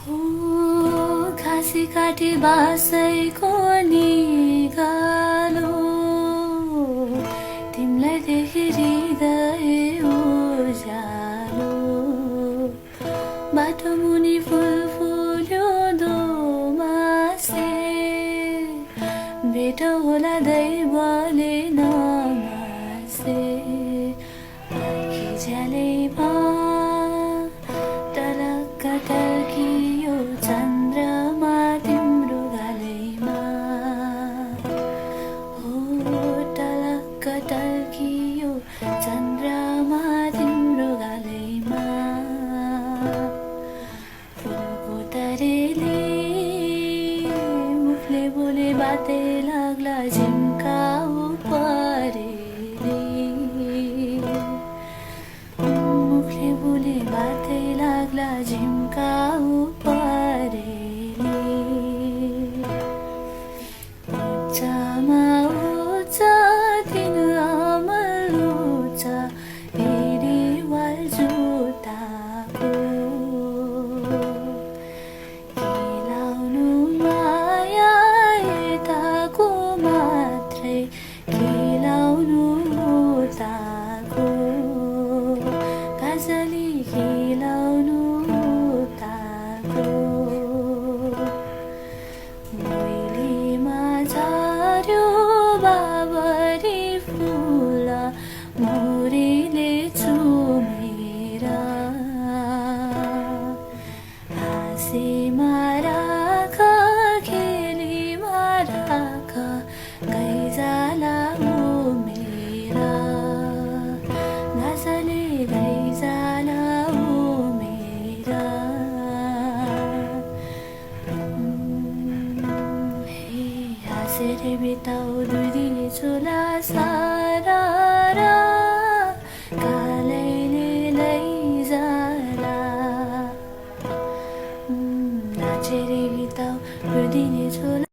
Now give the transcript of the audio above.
हो घाँसी काटी बासैको निगालो तिमीलाई देखे हृदय उज्यालो बाटो मुनि फुल फुल्यो दोमासे भेट होला दैवले नमासे आँखी झ्यालैमा टलक्क टल्कियो चन्द्रमा तिम्रो गालैमा हो टलक्क टल्कियो चन्द्रमा तिम्रो गालैमा फुलको तरेले मुखले बोले बातै लाग्ला झिम्काउ परेले मुखले बोले बातै लाग्ला झिम्काउ परेले उच्चमा उच्च दिन अमल उच्च फेरि वाल जुत्ताको खेलाउनु माया यताको मात्रै खेलाउनु उताको गाजली खेलाउनु उताको मैलीमा झर्यो बाबरी फुल मोरीले चुमेर हाँसीमा राख खेलीमा राख गैजाला उमेर घाँसले गैजाला उमेर हे हाँसेर बिताउ दुई दिन झोला साल